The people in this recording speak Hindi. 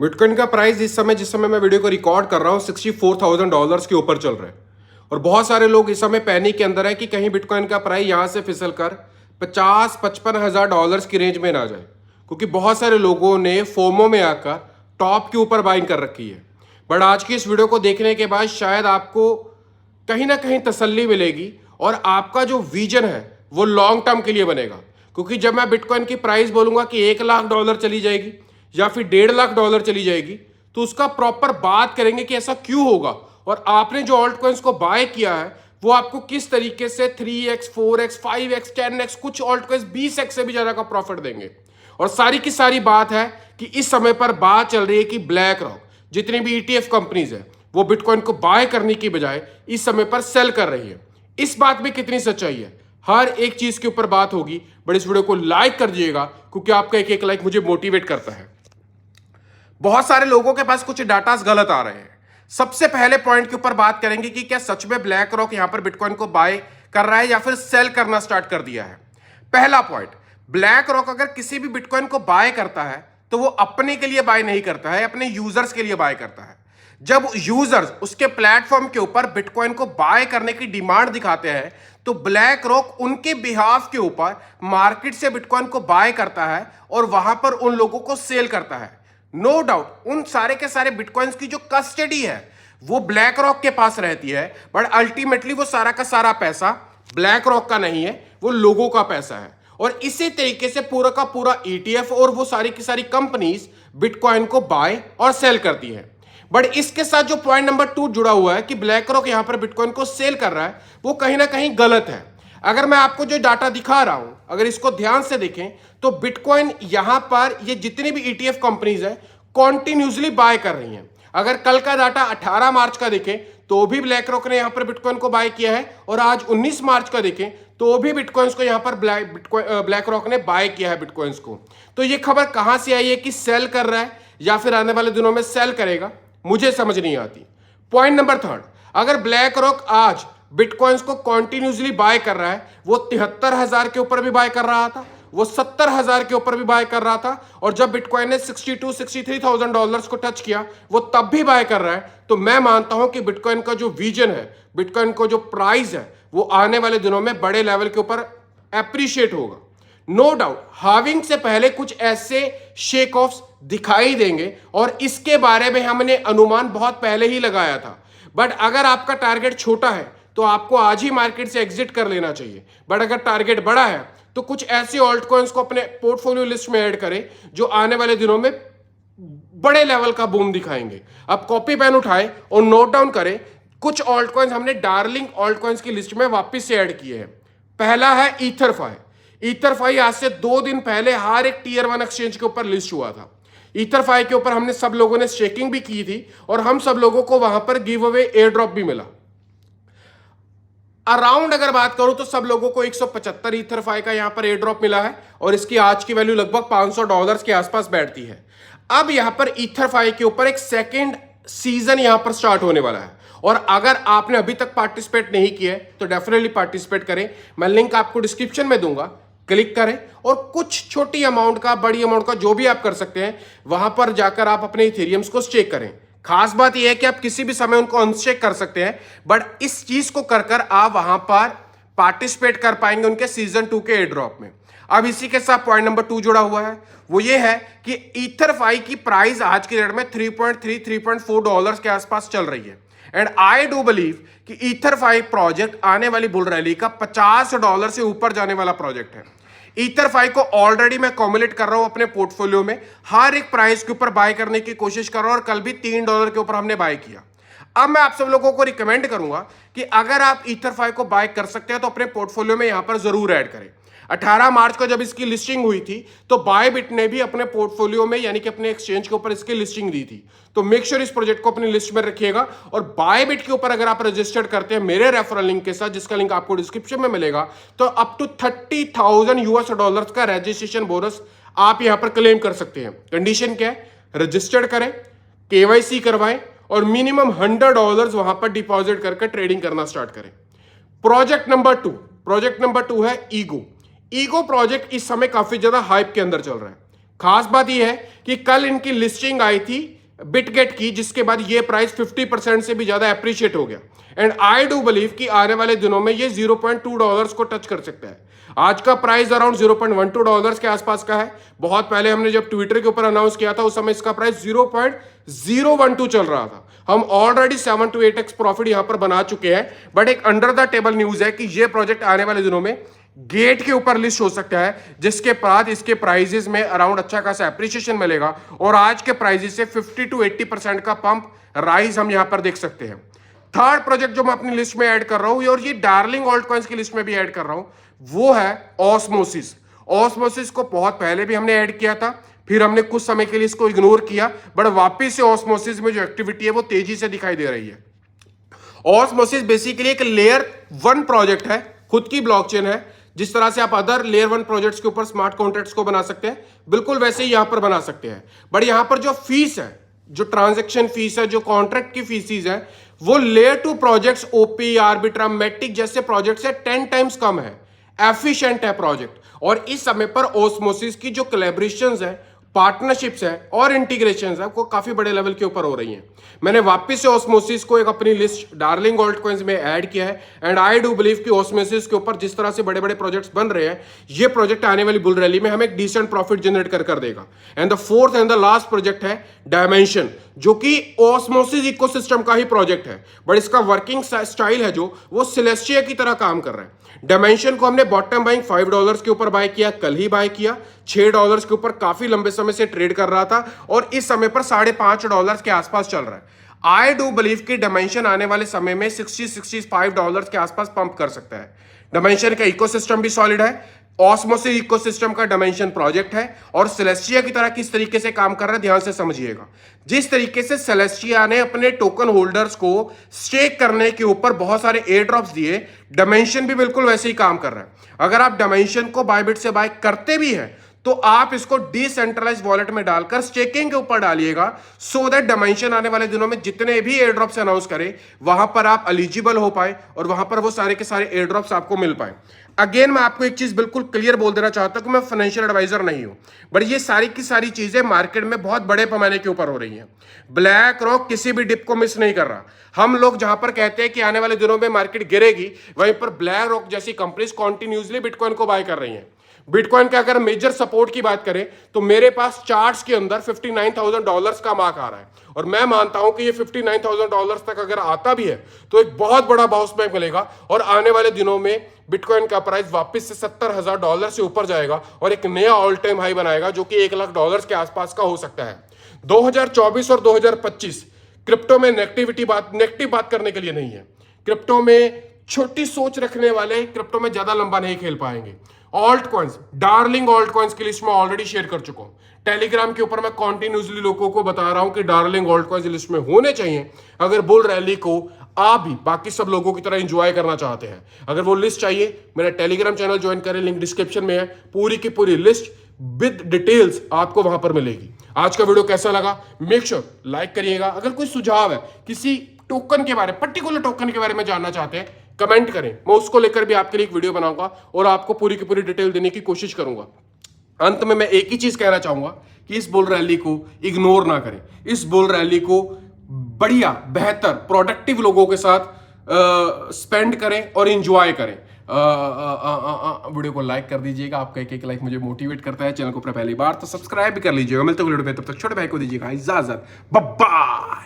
बिटकॉइन का प्राइस इस समय जिस समय मैं वीडियो को रिकॉर्ड कर रहा हूँ $64,000 के ऊपर चल रहा है। और बहुत सारे लोग इस समय पैनिक के अंदर है कि कहीं बिटकॉइन का प्राइस यहाँ से फिसल कर 50-55 हज़ार डॉलर्स की रेंज में ना जाए, क्योंकि बहुत सारे लोगों ने फोमो में आकर टॉप के ऊपर बाइंग कर रखी है। बट आज की इस वीडियो को देखने के बाद शायद आपको कहीं ना कहीं तसल्ली मिलेगी और आपका जो विजन है वो लॉन्ग टर्म के लिए बनेगा। क्योंकि जब मैं बिटकॉइन की प्राइस बोलूंगा कि $1,00,000 चली जाएगी या फिर $1.5 लाख चली जाएगी, तो उसका प्रॉपर बात करेंगे कि ऐसा क्यों होगा और आपने जो ऑल्ट कॉइन्स को बाय किया है वो आपको किस तरीके से 3x 4x 5x 10x कुछ ऑल्ट कॉइन्स 20x से भी ज्यादा का प्रॉफिट देंगे। और सारी की सारी बात है कि इस समय पर बात चल रही है कि ब्लैक रॉक जितनी भी ETF कंपनीज है वो बिटकॉइन को बाय करने की बजाय इस समय पर सेल कर रही है। इस बात में कितनी सच्चाई है, हर एक चीज के ऊपर बात होगी। बट इस वीडियो को लाइक कर दिएगा क्योंकि आपका एक एक लाइक मुझे मोटिवेट करता है। बहुत सारे लोगों के पास कुछ डाटास गलत आ रहे हैं। सबसे पहले पॉइंट के ऊपर बात करेंगे कि क्या सच में ब्लैक रॉक यहां पर बिटकॉइन को बाय कर रहा है या फिर सेल करना स्टार्ट कर दिया है। पहला पॉइंट, ब्लैक रॉक अगर किसी भी बिटकॉइन को बाय करता है तो वो अपने के लिए बाय नहीं करता है, अपने यूजर्स के लिए बाय करता है। जब यूजर्स उसके प्लेटफॉर्म के ऊपर बिटकॉइन को बाय करने की डिमांड दिखाते हैं तो ब्लैक रॉक उनके बिहाफ के ऊपर मार्केट से बिटकॉइन को बाय करता है और वहां पर उन लोगों को सेल करता है। नो डाउट उन सारे के सारे बिटकॉइंस की जो कस्टडी है वो ब्लैक रॉक के पास रहती है, बट अल्टीमेटली वो सारा का सारा पैसा ब्लैक रॉक का नहीं है, वो लोगों का पैसा है। और इसी तरीके से पूरा का पूरा ETF और वो सारी की सारी कंपनीज बिटकॉइन को बाय और सेल करती है। बट इसके साथ जो पॉइंट नंबर 2 जुड़ा हुआ है कि ब्लैक रॉक यहां पर बिटकॉइन को सेल कर रहा है, वो कहीं ना कहीं गलत है। अगर मैं आपको जो डाटा दिखा रहा हूं, अगर इसको ध्यान से देखें तो बिटकॉइन यहां पर ये जितनी भी ETF कंपनीज है कॉन्टिन्यूसली बाय कर रही हैं। अगर कल का डाटा 18 मार्च का देखें तो भी ब्लैक रॉक ने यहां पर बिटकॉइन को बाय किया है, और आज 19 मार्च का देखें तो भी बिटकॉइंस को यहां पर ब्लैक रॉक ने बाय किया है बिटकॉइंस को। तो ये खबर कहां से आई है कि सेल कर रहा है या फिर आने वाले दिनों में सेल करेगा, मुझे समझ नहीं आती। पॉइंट नंबर 3, अगर ब्लैक रॉक आज बिटकॉइंस को कॉन्टिन्यूसली बाय कर रहा है, वो 73,000 के ऊपर भी बाय कर रहा था, वो 70,000 के ऊपर भी बाय कर रहा था, और जब बिटकॉइन ने $62,000-63,000 को टच किया वो तब भी बाय कर रहा है, तो मैं मानता हूं कि बिटकॉइन का जो विजन है, बिटकॉइन को जो प्राइस है, वो आने वाले दिनों में बड़े लेवल के ऊपर एप्रिशिएट होगा। नो डाउट हाविंग से पहले कुछ ऐसे शेक ऑफ्स दिखाई देंगे और इसके बारे में हमने अनुमान बहुत पहले ही लगाया था। बट अगर आपका टारगेट छोटा है तो आपको आज ही मार्केट से एग्जिट कर लेना चाहिए। बट अगर टारगेट बड़ा है तो कुछ ऐसे ऑल्ट कॉइन्स को अपने पोर्टफोलियो लिस्ट में ऐड करें जो आने वाले दिनों में बड़े लेवल का बूम दिखाएंगे। अब कॉपी पेन उठाएं और नोट डाउन करें, कुछ ऑल्ट कॉइन्स हमने डार्लिंग ऑल्ट कॉइन्स की लिस्ट में वापस से ऐड किए हैं। पहला है ईथरफाई। ईथरफाई आज से 2 दिन पहले हर एक टियर 1 एक्सचेंज के ऊपर लिस्ट हुआ था। ईथरफाई के ऊपर हमने सब लोगों ने स्टेकिंग भी की थी और हम सब लोगों को वहां पर गिव अवे एयर ड्रॉप भी मिला। अराउंड अगर बात करूं तो सब लोगों को 175 ईथरफाई का यहां पर एयर ड्रॉप मिला है और इसकी आज की वैल्यू लगभग $500 के आसपास बैठती है। अब यहां पर ईथरफाई के ऊपर एक सेकेंड सीजन यहां पर स्टार्ट होने वाला है, और अगर आपने अभी तक पार्टिसिपेट नहीं किया है तो डेफिनेटली पार्टिसिपेट करें। मैं लिंक आपको डिस्क्रिप्शन में दूंगा, क्लिक करें और कुछ छोटी अमाउंट का बड़ी अमाउंट का जो भी आप कर सकते हैं वहां पर जाकर आप अपने इथेरियम्स को स्टेक करें। खास बात यह है कि आप किसी भी समय उनको अनस्टेक कर सकते हैं, बट इस चीज को कर आप वहां पर पार्टिसिपेट कर पाएंगे उनके सीजन 2 के एयर ड्रॉप में। अब इसी के साथ पॉइंट नंबर 2 जुड़ा हुआ है, वो ये है कि ईथरफाई की प्राइस आज की डेट में $3.4 के आसपास चल रही है। एंड आई डू बिलीव कि ईथरफाई प्रोजेक्ट आने वाली बुल रैली का $50 से ऊपर जाने वाला प्रोजेक्ट है। ईथरफाई को ऑलरेडी मैं कॉम्युलेट कर रहा हूं अपने पोर्टफोलियो में, हर एक प्राइस के ऊपर बाय करने की कोशिश कर रहा हूं और कल भी $3 के ऊपर हमने बाय किया। अब मैं आप सब लोगों को रिकमेंड करूंगा कि अगर आप ईथरफाई को बाय कर सकते हैं तो अपने पोर्टफोलियो में यहां पर जरूर ऐड करें। 18 मार्च को जब इसकी लिस्टिंग हुई थी तो बायबिट ने भी अपने पोर्टफोलियो में यानी कि अपने एक्सचेंज के ऊपर इसकी लिस्टिंग दी थी। तो मेक श्योर इस प्रोजेक्ट को अपनी लिस्ट में रखिएगा, और बायबिट के ऊपर अगर आप रजिस्टर्ड करते हैं मेरे रेफरल लिंक के साथ, जिसका लिंक आपको डिस्क्रिप्शन में मिलेगा, तो अप टू $30,000 का रजिस्ट्रेशन बोनस आप यहां पर क्लेम कर सकते हैं। कंडीशन क्या है, रजिस्टर्ड करें, KYC करवाएं और मिनिमम $100 वहां पर डिपॉजिट करके ट्रेडिंग करना स्टार्ट करें। प्रोजेक्ट नंबर 2 है ईगो। ईगो प्रोजेक्ट इस समय काफी ज्यादा हाइप के अंदर चल रहा है। खास बात यह है कि कल इनकी लिस्टिंग आई थी बिटगेट की, जिसके बाद ये प्राइस 50% से भी ज्यादा एप्रिशिएट हो गया। एंड आई डू बिलीव कि आने वाले दिनों में ये $0.2 को टच कर सकता है। आज का प्राइस अराउंड $0.12 के आसपास का है। बहुत पहले हमने जब ट्विटर के ऊपर अनाउंस किया था उस समय इसका प्राइस 0.012 चल रहा था। हम ऑलरेडी 7 to 8x प्रॉफिट यहां पर बना चुके हैं। बट एक अंडर द टेबल न्यूज है कि ये प्रोजेक्ट आने वाले दिनों में गेट के ऊपर लिस्ट हो सकता है, जिसके बाद इसके प्राइजेस में अराउंड अच्छा खासा एप्रिसिएशन मिलेगा और आज के प्राइजेस से 50 to 80% का पंप राइज हम यहां पर देख सकते हैं। थर्ड प्रोजेक्ट जो मैं अपनी लिस्ट में ऐड कर रहा हूं और ये डार्लिंग ऑल्ट कॉइंस की लिस्ट में भी ऐड कर रहा हूं, वो है ऑस्मोसिस। ऑस्मोसिस को बहुत पहले भी हमने ऐड किया था, फिर हमने कुछ समय के लिए इसको इग्नोर किया, बट वापस से ऑस्मोसिस में जो एक्टिविटी है वो तेजी से दिखाई दे रही है। ऑस्मोसिस बेसिकली एक लेयर 1 प्रोजेक्ट है, खुद की ब्लॉकचेन है। जिस तरह से आप अदर लेयर 1 प्रोजेक्ट्स के ऊपर स्मार्ट कॉन्ट्रैक्ट्स को बना सकते हैं, बिल्कुल वैसे ही यहां पर बना सकते हैं। बट यहां पर जो फीस है, जो ट्रांजैक्शन फीस है, जो कॉन्ट्रैक्ट की फीसिस है, वो लेयर 2 प्रोजेक्ट्स ओपी, आर्बिट्रा, मैटिक जैसे प्रोजेक्ट से 10 टाइम्स कम है। एफिशिएंट है प्रोजेक्ट। और इस समय पर ऑस्मोसिस की जो कोलैबोरेशंस है, पार्टनरशिप्स है और इंटीग्रेशंस है, वो काफी बड़े लेवल के ऊपर हो रही हैं। मैंने वापस से ऑस्मोसिस को एक अपनी लिस्ट डार्लिंग ऑल्ट कॉइंस में ऐड किया है। एंड आई डू बिलीव कि ऑस्मोसिस के ऊपर जिस तरह से बड़े बड़े प्रोजेक्ट्स बन रहे हैं, ये प्रोजेक्ट आने वाली बुल रैली में हमें एक डिसेंट प्रॉफिट जनरेट कर देगा। And the fourth and the last project है डायमेंशन, जो कि ऑस्मोसिस इकोसिस्टम का ही प्रोजेक्ट है, बट इसका वर्किंग स्टाइल है जो वो सेलेस्टिया की तरह काम कर रहा है। डायमेंशन को हमने बॉटम बाइंग $5 के ऊपर बाय किया, कल ही बाय किया। $6 के ऊपर काफी लंबे समय से ट्रेड कर रहा था और इस समय पर $5.5 के आसपास चल रहा है। आई डू बिलीव कि डायमेंशन आने वाले समय में $60-65 के आसपास पंप कर सकता है। डायमेंशन का इकोसिस्टम भी सॉलिड है, ऑस्मोसिस इकोसिस्टम का डायमेंशन प्रोजेक्ट है और सेलेस्टिया की तरह किस तरीके से काम कर रहा है ध्यान से समझिएगा। जिस तरीके से सेलेस्टिया ने अपने टोकन होल्डर्स को स्टेक करने के ऊपर बहुत सारे एयर ड्रॉप्स दिए, डायमेंशन भी बिल्कुल वैसे ही काम कर रहा है। अगर आप डायमेंशन को बायबिट से बाय करते भी हैं तो आप इसको डिसेंट्रलाइज वॉलेट में डालकर स्टेकिंग के ऊपर डालिएगा, सो दैट डायमेंशन आने वाले दिनों में जितने भी एयर ड्रॉप्स अनाउंस करें वहां पर आप एलिजिबल हो पाए और वहां पर वो सारे के सारे एयर ड्रॉप्स आपको मिल पाए। अगेन मैं आपको एक चीज बिल्कुल क्लियर बोल देना चाहता हूं कि मैं फाइनेंशियल एडवाइजर नहीं हूं, बट ये सारी की सारी चीजें मार्केट में बहुत बड़े पैमाने के ऊपर हो रही हैं। ब्लैक रॉक किसी भी डिप को मिस नहीं कर रहा। हम लोग जहां पर कहते हैं कि आने वाले दिनों में मार्केट गिरेगी, वहीं पर ब्लैक रॉक जैसी कंपनीज कॉन्टिन्यूसली बिटकॉइन को बाय कर रही हैं। बिटकॉइन का अगर मेजर सपोर्ट की बात करें तो मेरे पास चार्ट्स के अंदर $59,000 का मार्क आ रहा है और मैं मानता हूं कि ये $59,000 तक अगर आता भी है तो एक बहुत बड़ा बाउंस बैक मिलेगा और आने वाले दिनों में बिटकॉइन का प्राइस वापस से $70,000 से ऊपर जाएगा और एक नया ऑल टाइम हाई बनाएगा जो कि $1,00,000 के आसपास का हो सकता है। 2024 और 2025 क्रिप्टो में नेगेटिव बात करने के लिए नहीं है। क्रिप्टो में छोटी सोच रखने वाले क्रिप्टो में ज्यादा लंबा नहीं खेल पाएंगे। Alt coins, darling alt coins की लिस्ट में ऑलरेडी शेयर कर चुका हूं। टेलीग्राम के ऊपर मैं कॉन्टिन्यूसली लोगों को बता रहा हूं कि डार्लिंग ऑल्ट कॉइंस लिस्ट में होने चाहिए अगर बुल रैली को आप भी बाकी सब लोगों की तरह एंजॉय करना चाहते हैं। अगर वो लिस्ट चाहिए मेरा टेलीग्राम चैनल ज्वाइन करें, लिंक डिस्क्रिप्शन में है। पूरी की पूरी लिस्ट विद डिटेल्स आपको वहां पर मिलेगी। आज का वीडियो कैसा लगा मेक श्योर लाइक करिएगा। अगर कोई सुझाव है किसी टोकन के बारे, पर्टिकुलर टोकन के बारे में जानना चाहते हैं, कमेंट करें, मैं उसको लेकर भी आपके लिए एक वीडियो बनाऊंगा और आपको पूरी की पूरी डिटेल देने की कोशिश करूंगा। अंत में मैं एक ही चीज कहना चाहूंगा कि इस बुल रैली को इग्नोर ना करें। इस बुल रैली को बढ़िया, बेहतर, प्रोडक्टिव लोगों के साथ स्पेंड करें और एंजॉय करें। वीडियो को लाइक कर दीजिएगा, आपका एक लाइक मुझे मोटिवेट करता है। चैनल को पहली बार तो सब्सक्राइब भी कर लीजिएगा। मिलते हैं वीडियो में, तब तक छोटे भाई को दीजिएगा इजाजत। Bye bye.